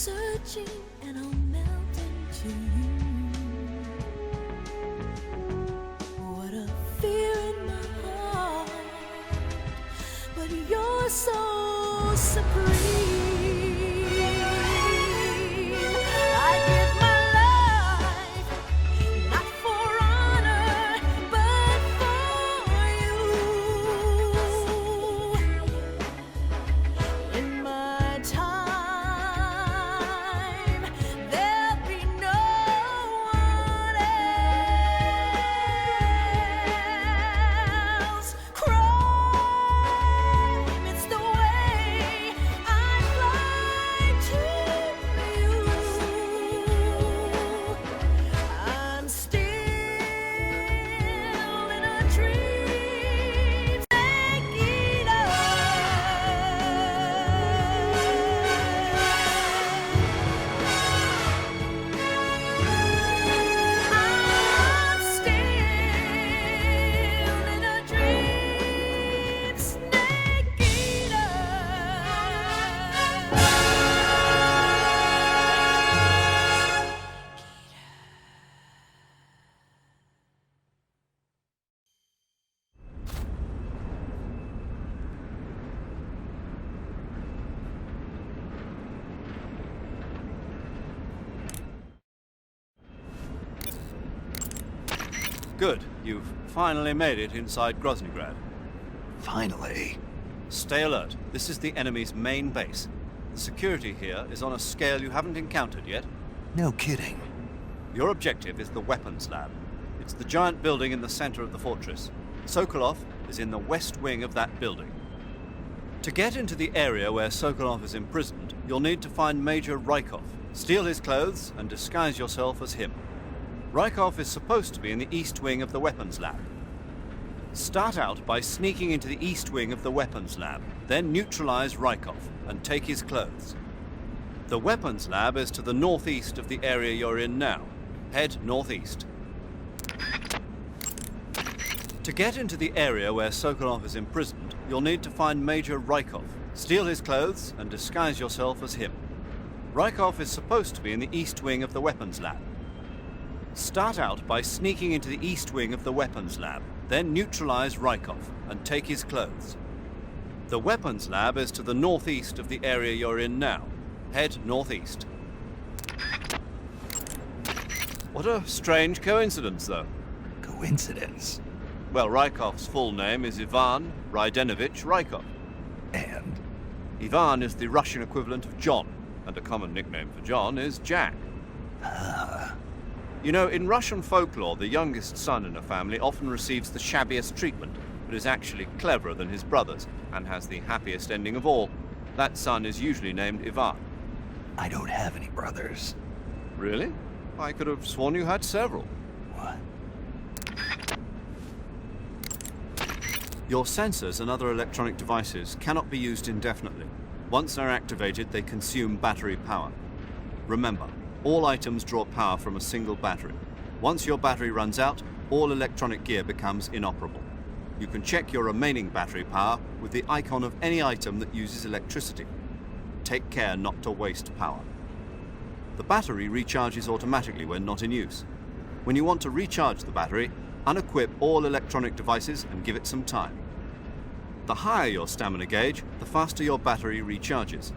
searching and I'll melt into you. What a fear in my heart, but you're so supreme. I give my life, not for honor, but for you. In my time, there'll be no one else. Crime, it's the way I fly to you. I'm still in a dream, taking over. I'm still in a dream, snake eater. Good. You've finally made it inside Groznyj Grad. Finally. Stay alert. This is the enemy's main base. The security here is on a scale you haven't encountered yet. No kidding. Your objective is the weapons lab. It's the giant building in the center of the fortress. Sokolov is in the west wing of that building. To get into the area where Sokolov is imprisoned, you'll need to find Major Raikov, steal his clothes, and disguise yourself as him. Raikov is supposed to be in the east wing of the weapons lab. Start out by sneaking into the east wing of the weapons lab, then neutralize Raikov and take his clothes. The weapons lab is to the northeast of the area you're in now. Head northeast. To get into the area where Sokolov is imprisoned, you'll need to find Major Raikov, steal his clothes, and disguise yourself as him. Raikov is supposed to be in the east wing of the weapons lab. Start out by sneaking into the east wing of the weapons lab, then neutralize Raikov and take his clothes. The weapons lab is to the northeast of the area you're in now. Head northeast. What a strange coincidence, though. Coincidence. Well, Raikov's full name is Ivan Raidenovich Raikov. And? Ivan is the Russian equivalent of John, and a common nickname for John is Jack. You know, in Russian folklore, the youngest son in a family often receives the shabbiest treatment, but is actually cleverer than his brothers, and has the happiest ending of all. That son is usually named Ivan. I don't have any brothers. Really? I could have sworn you had several. What? Your sensors and other electronic devices cannot be used indefinitely. Once they're activated, they consume battery power. Remember, all items draw power from a single battery. Once your battery runs out, all electronic gear becomes inoperable. You can check your remaining battery power with the icon of any item that uses electricity. Take care not to waste power. The battery recharges automatically when not in use. When you want to recharge the battery, unequip all electronic devices and give it some time. The higher your stamina gauge, the faster your battery recharges.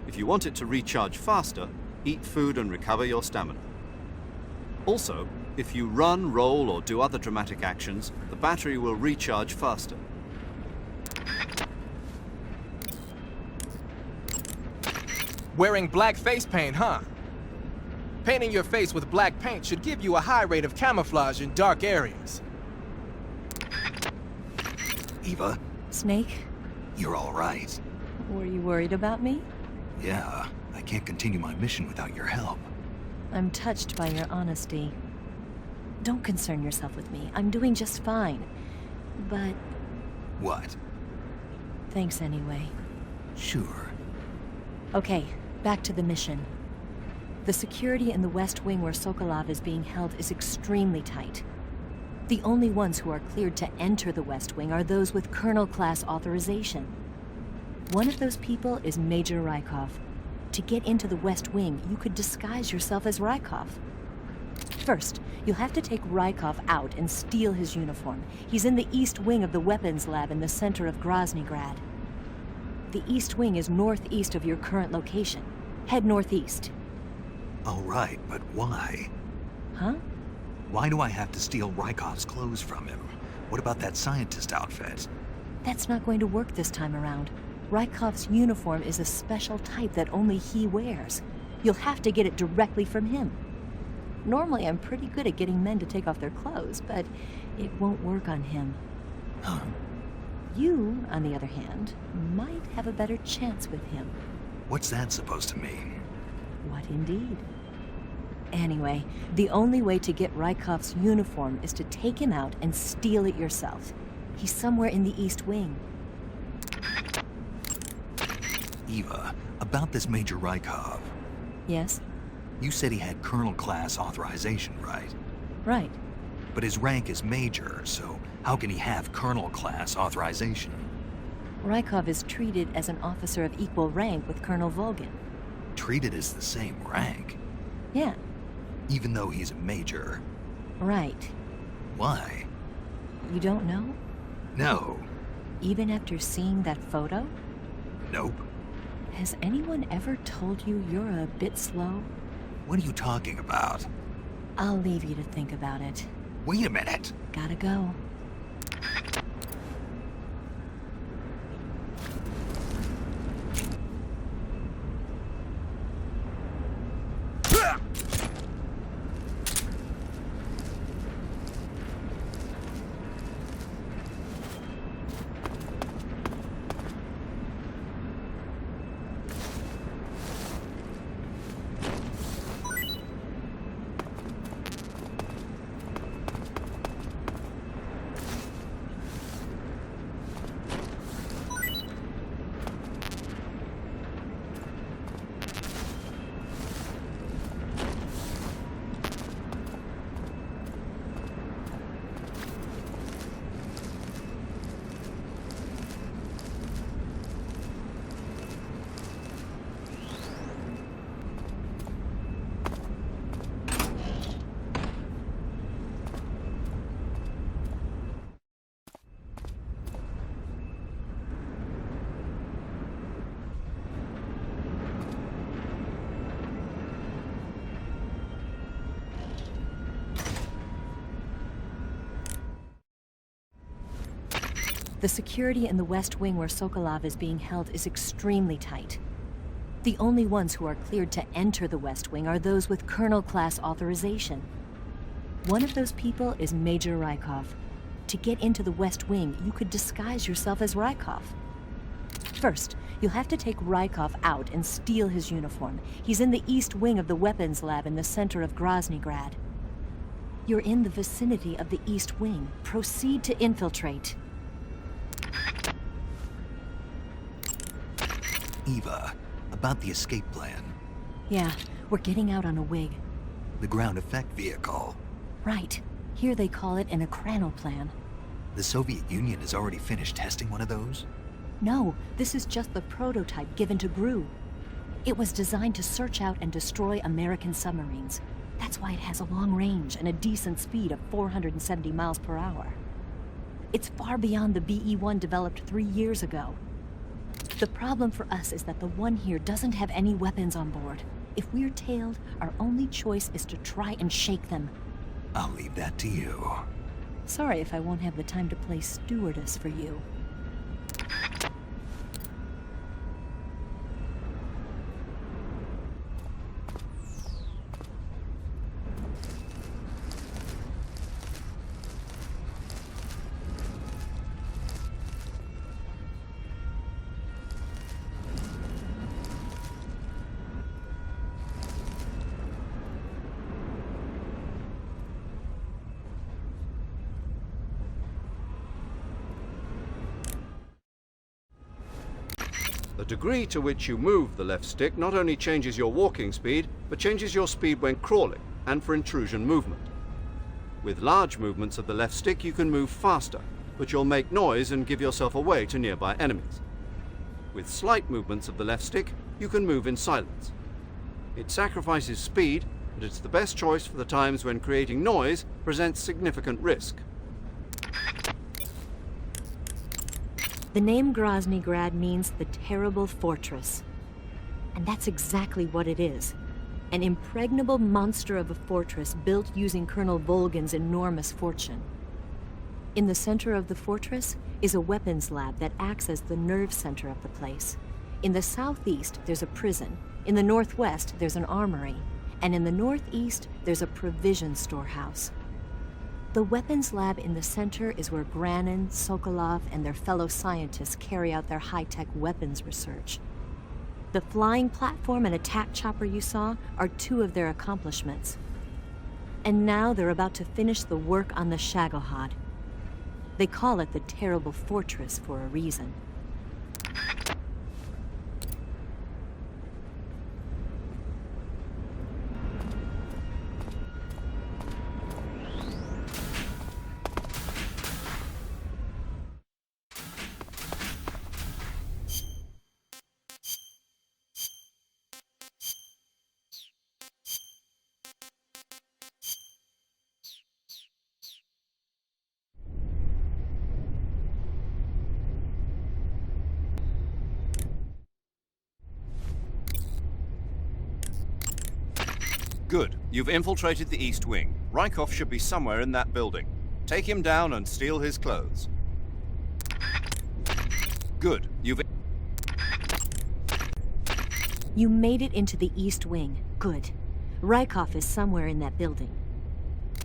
If you want it to recharge faster, eat food and recover your stamina. Also, if you run, roll, or do other dramatic actions, the battery will recharge faster. Wearing black face paint, huh? Painting your face with black paint should give you a high rate of camouflage in dark areas. Eva, Snake, you're all right. were you worried about me? Yeah, I can't continue my mission without your help. I'm touched by your honesty. Don't concern yourself with me. I'm doing just fine. But What? thanks anyway. Sure. Okay, back to the mission. The security in the West Wing where Sokolov is being held is extremely tight. The only ones who are cleared to enter the West Wing are those with Colonel-class authorization. One of those people is Major Raikov. To get into the West Wing, you could disguise yourself as Raikov. First, you'll have to take Raikov out and steal his uniform. He's in the East Wing of the weapons lab in the center of Groznyj Grad. The East Wing is northeast of your current location. Head northeast. All right, but why? Huh? Why do I have to steal Raikov's clothes from him? What about that scientist outfit? That's not going to work this time around. Raikov's uniform is a special type that only he wears. You'll have to get it directly from him. Normally, I'm pretty good at getting men to take off their clothes, but it won't work on him. Huh? You, on the other hand, might have a better chance with him. What's that supposed to mean? What indeed? Anyway, the only way to get Raikov's uniform is to take him out and steal it yourself. He's somewhere in the East Wing. Eva, about this Major Raikov. Yes? You said he had Colonel-class authorization, right? Right. But his rank is Major, so how can he have Colonel-class authorization? Raikov is treated as an officer of equal rank with Colonel Volgin. Treated as the same rank? Yeah, Even though he's a Major? right. Why? You don't know? No. Even after seeing that photo? Nope. Has anyone ever told you you're a bit slow? What are you talking about? I'll leave you to think about it. Wait a minute. Gotta go. The security in the West Wing where Sokolov is being held is extremely tight. The only ones who are cleared to enter the West Wing are those with Colonel-class authorization. One of those people is Major Raikov. To get into the West Wing, you could disguise yourself as Raikov. First, you'll have to take Raikov out and steal his uniform. He's in the East Wing of the weapons lab in the center of Groznyj Grad. You're in the vicinity of the East Wing. Proceed to infiltrate. Eva, about the escape plan. Yeah, we're getting out on a wig. The ground effect vehicle. Right. Here they call it an plan. The Soviet Union has already finished testing one of those? No, this is just the prototype given to Groznyj. It was designed to search out and destroy American submarines. That's why it has a long range and a decent speed of 470 miles per hour. It's far beyond the BE-1 developed 3 years ago. The problem for us is that the one here doesn't have any weapons on board. If we're tailed, our only choice is to try and shake them. I'll leave that to you. Sorry if I won't have the time to play stewardess for you. The degree to which you move the left stick not only changes your walking speed, but changes your speed when crawling and for intrusion movement. With large movements of the left stick you can move faster, but you'll make noise and give yourself away to nearby enemies. With slight movements of the left stick, you can move in silence. It sacrifices speed, but it's the best choice for the times when creating noise presents significant risk. The name Groznyj Grad means the terrible fortress. And that's exactly what it is. An impregnable monster of a fortress built using Colonel Volgin's enormous fortune. In the center of the fortress is a weapons lab that acts as the nerve center of the place. In the southeast, there's a prison. In the northwest, there's an armory. And in the northeast, there's a provision storehouse. The weapons lab in the center is where Groznyj, Sokolov, and their fellow scientists carry out their high-tech weapons research. The flying platform and attack chopper you saw are two of their accomplishments. And now they're about to finish the work on the Shagohod. They call it the Terrible Fortress for a reason. Good. You've infiltrated the East Wing. Raikov should be somewhere in that building. Take him down and steal his clothes. Good. You made it into the East Wing. Good. Raikov is somewhere in that building.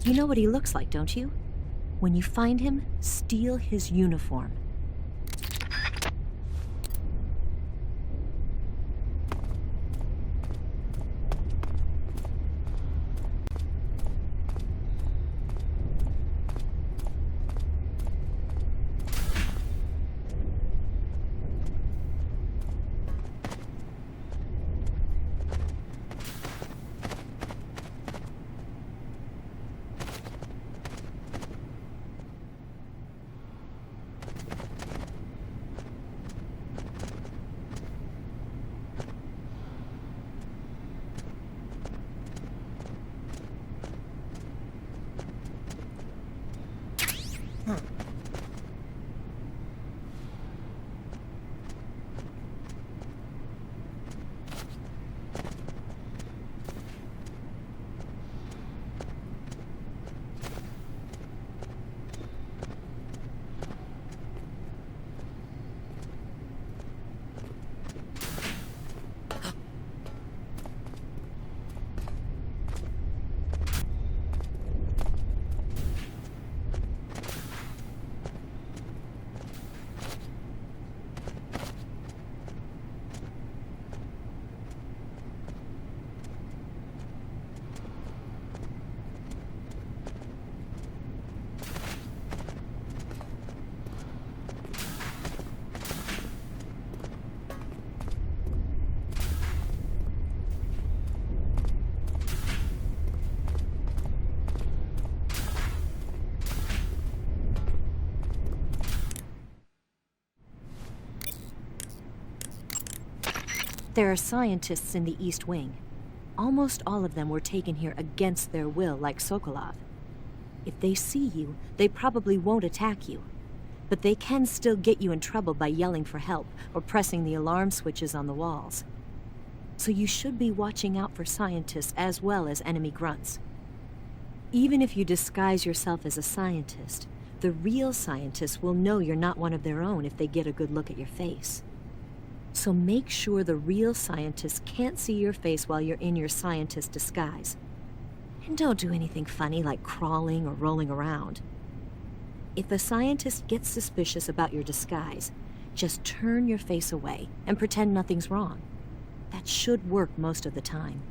You know what he looks like, don't you? When you find him, steal his uniform. There are scientists in the East Wing. Almost all of them were taken here against their will, like Sokolov. If they see you, they probably won't attack you. But they can still get you in trouble by yelling for help or pressing the alarm switches on the walls. So you should be watching out for scientists as well as enemy grunts. Even if you disguise yourself as a scientist, the real scientists will know you're not one of their own if they get a good look at your face. So make sure the real scientists can't see your face while you're in your scientist disguise. And don't do anything funny like crawling or rolling around. If a scientist gets suspicious about your disguise, just turn your face away and pretend nothing's wrong. That should work most of the time.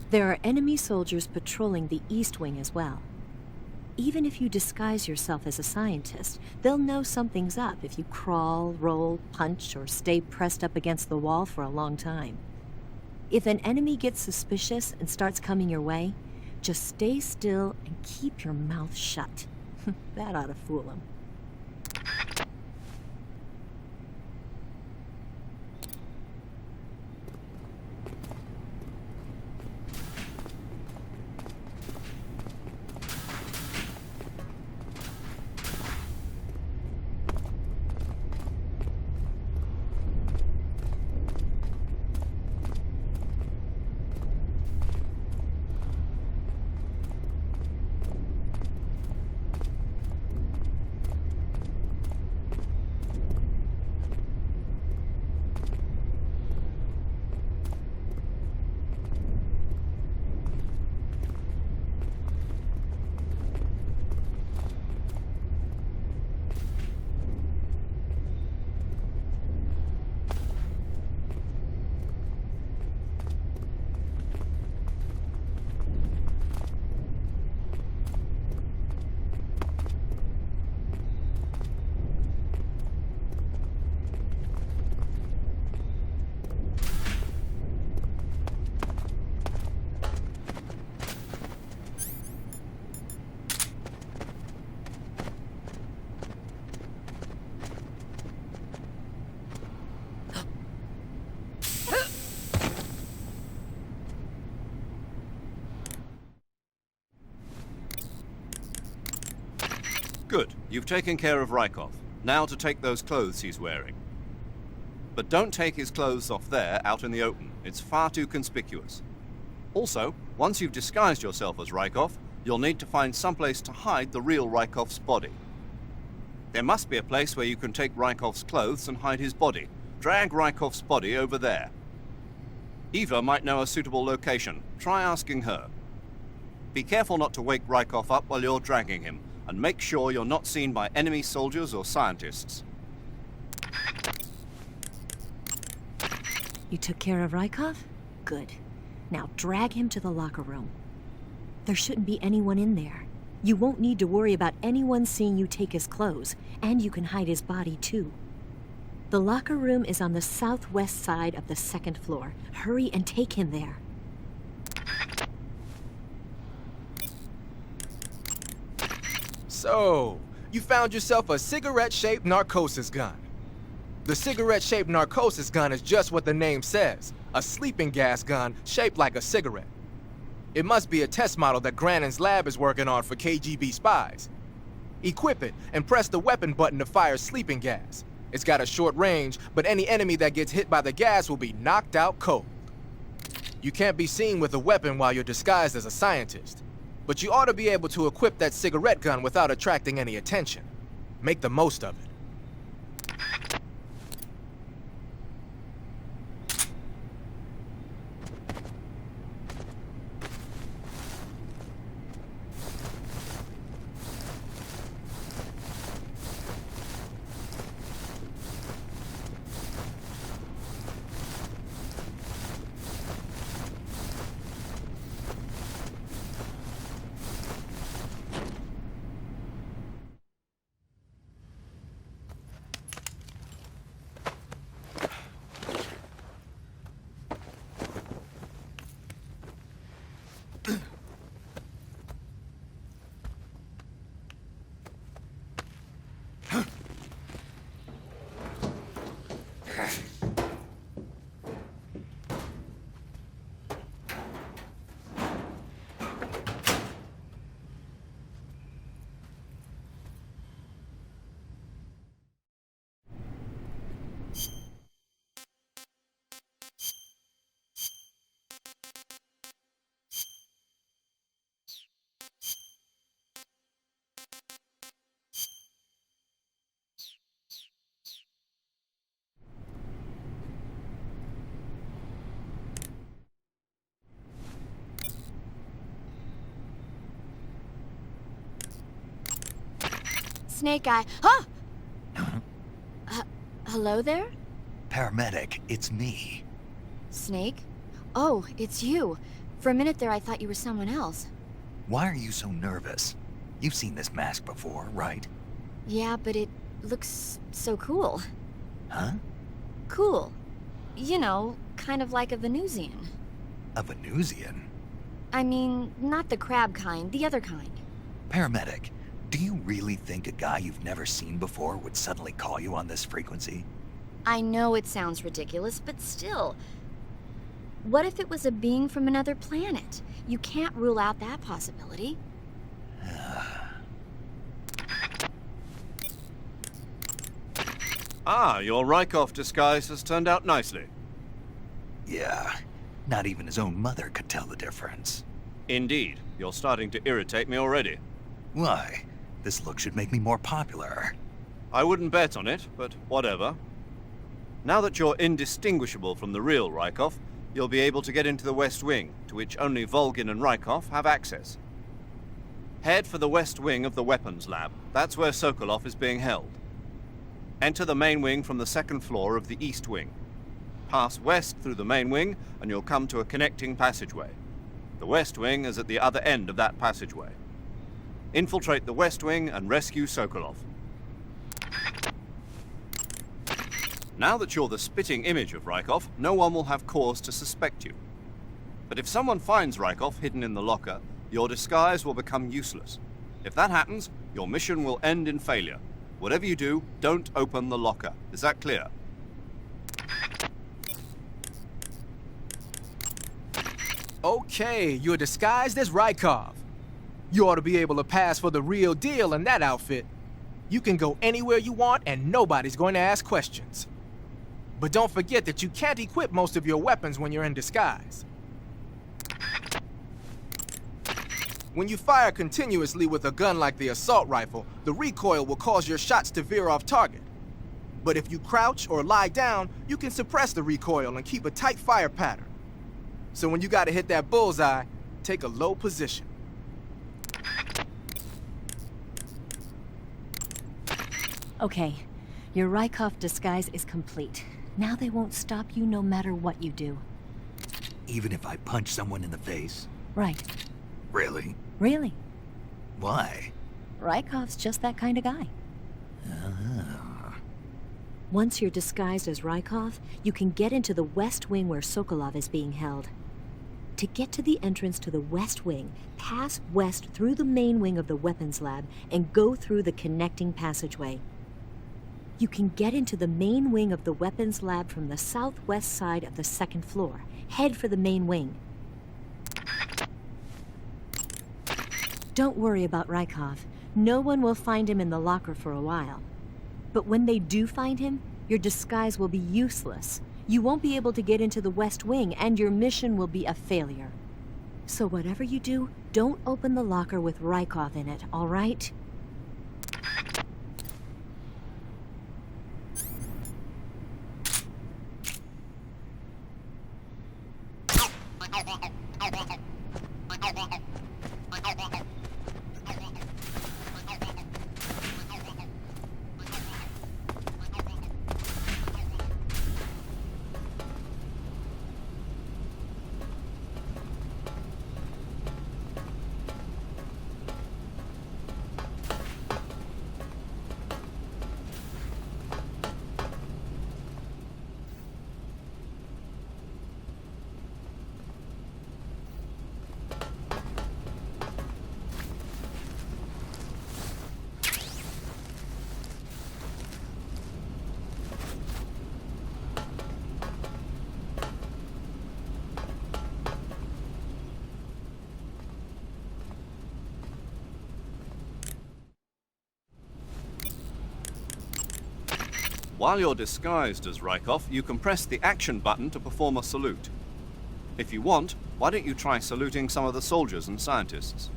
There are enemy soldiers patrolling the East Wing as well. Even if you disguise yourself as a scientist, they'll know something's up if you crawl, roll, punch, or stay pressed up against the wall for a long time. If an enemy gets suspicious and starts coming your way, just stay still and keep your mouth shut. That ought to fool them. You've taken care of Raikov. Now to take those clothes he's wearing. But don't take his clothes off there, out in the open. It's far too conspicuous. Also, once you've disguised yourself as Raikov, you'll need to find someplace to hide the real Raikov's body. There must be a place where you can take Raikov's clothes and hide his body. Drag Raikov's body over there. Eva might know a suitable location. Try asking her. Be careful not to wake Raikov up while you're dragging him, and make sure you're not seen by enemy soldiers or scientists. You took care of Raikov? Good. Now drag him to the locker room. There shouldn't be anyone in there. You won't need to worry about anyone seeing you take his clothes, and you can hide his body too. The locker room is on the southwest side of the second floor. Hurry and take him there. So, you found yourself a cigarette-shaped narcosis gun. The cigarette-shaped narcosis gun is just what the name says, a sleeping gas gun shaped like a cigarette. It must be a test model that Grannon's lab is working on for KGB spies. Equip it and press the weapon button to fire sleeping gas. It's got a short range, but any enemy that gets hit by the gas will be knocked out cold. You can't be seen with a weapon while you're disguised as a scientist, but you ought to be able to equip that cigarette gun without attracting any attention. Make the most of it. Snake Eye. Huh? Hello there? Paramedic, it's me. Snake? Oh, it's you. For a minute there, I thought you were someone else. Why are you so nervous? You've seen this mask before, right? Yeah, but it looks so cool. Huh? Cool. You know, kind of like a Venusian. A Venusian? I mean, not the crab kind, the other kind. Paramedic, do you really think a guy you've never seen before would suddenly call you on this frequency? I know it sounds ridiculous, but still. What if it was a being from another planet? You can't rule out that possibility. Ah, your Raikov disguise has turned out nicely. Yeah, not even his own mother could tell the difference. Indeed, you're starting to irritate me already. Why? This look should make me more popular. I wouldn't bet on it, but whatever. Now that you're indistinguishable from the real Raikov, you'll be able to get into the West Wing, to which only Volgin and Raikov have access. Head for the West Wing of the Weapons Lab. That's where Sokolov is being held. Enter the main wing from the second floor of the East Wing. Pass west through the main wing, and you'll come to a connecting passageway. The West Wing is at the other end of that passageway. Infiltrate the West Wing and rescue Sokolov. Now that you're the spitting image of Raikov, no one will have cause to suspect you. But if someone finds Raikov hidden in the locker, your disguise will become useless. If that happens, your mission will end in failure. Whatever you do, don't open the locker. Is that clear? Okay, you're disguised as Raikov. You ought to be able to pass for the real deal in that outfit. You can go anywhere you want and nobody's going to ask questions. But don't forget that you can't equip most of your weapons when you're in disguise. When you fire continuously with a gun like the assault rifle, the recoil will cause your shots to veer off target. But if you crouch or lie down, you can suppress the recoil and keep a tight fire pattern. So when you gotta hit that bullseye, take a low position. Okay, your Raikov disguise is complete. Now they won't stop you no matter what you do. Even if I punch someone in the face? Right. Really? Really. Why? Raikov's just that kind of guy. Once you're disguised as Raikov, you can get into the West Wing where Sokolov is being held. To get to the entrance to the West Wing, pass west through the main wing of the weapons lab and go through the connecting passageway. You can get into the main wing of the weapons lab from the southwest side of the second floor. Head for the main wing. Don't worry about Raikov. No one will find him in the locker for a while. But when they do find him, your disguise will be useless. You won't be able to get into the West Wing, and your mission will be a failure. So whatever you do, don't open the locker with Raikov in it, all right? While you're disguised as Raikov, you can press the action button to perform a salute. If you want, why don't you try saluting some of the soldiers and scientists?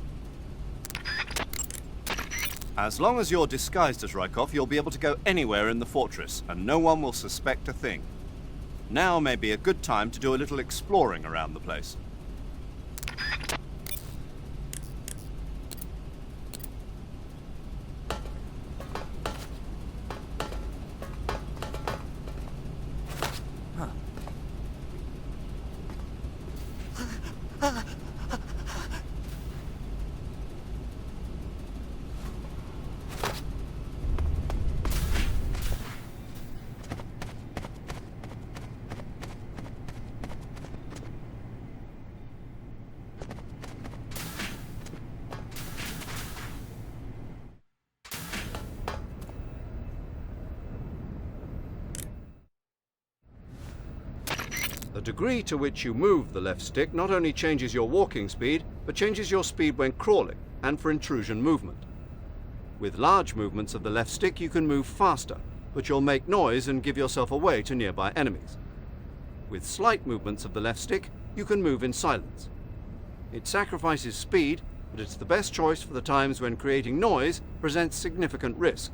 As long as you're disguised as Raikov, you'll be able to go anywhere in the fortress, and no one will suspect a thing. Now may be a good time to do a little exploring around the place. The degree to which you move the left stick not only changes your walking speed, but changes your speed when crawling and for intrusion movement. With large movements of the left stick you can move faster, but you'll make noise and give yourself away to nearby enemies. With slight movements of the left stick, you can move in silence. It sacrifices speed, but it's the best choice for the times when creating noise presents significant risk.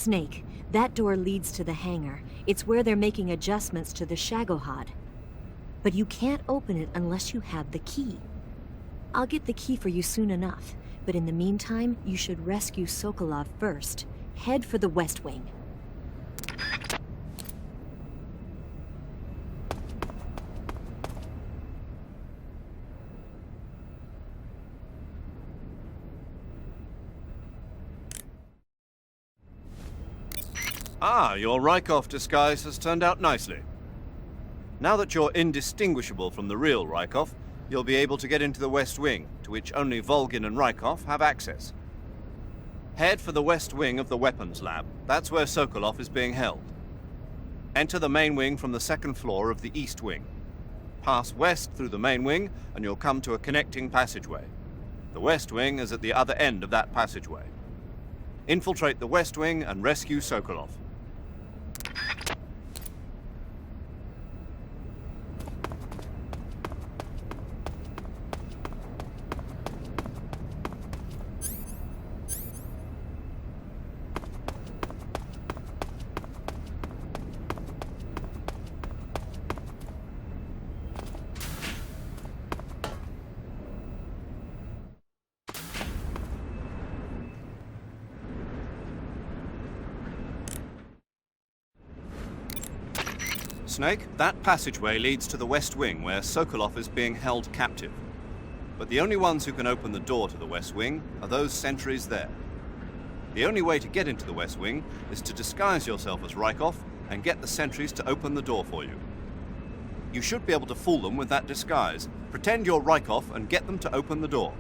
Snake, that door leads to the hangar. It's where they're making adjustments to the Shagohod. But you can't open it unless you have the key. I'll get the key for you soon enough, but in the meantime, you should rescue Sokolov first. Head for the West Wing. Ah, your Raikov disguise has turned out nicely. Now that you're indistinguishable from the real Raikov, you'll be able to get into the West Wing, to which only Volgin and Raikov have access. Head for the west wing of the weapons lab. That's where Sokolov is being held. Enter the main wing from the second floor of the east wing. Pass west through the main wing, and you'll come to a connecting passageway. The west wing is at the other end of that passageway. Infiltrate the west wing and rescue Sokolov. Snake, that passageway leads to the west wing where Sokolov is being held captive. But the only ones who can open the door to the west wing are those sentries there. The only way to get into the west wing is to disguise yourself as Raikov and get the sentries to open the door for you. You should be able to fool them with that disguise. Pretend you're Raikov and get them to open the door.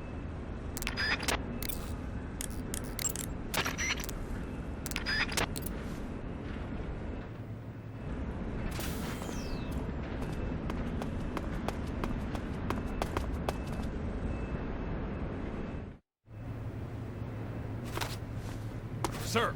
Sir,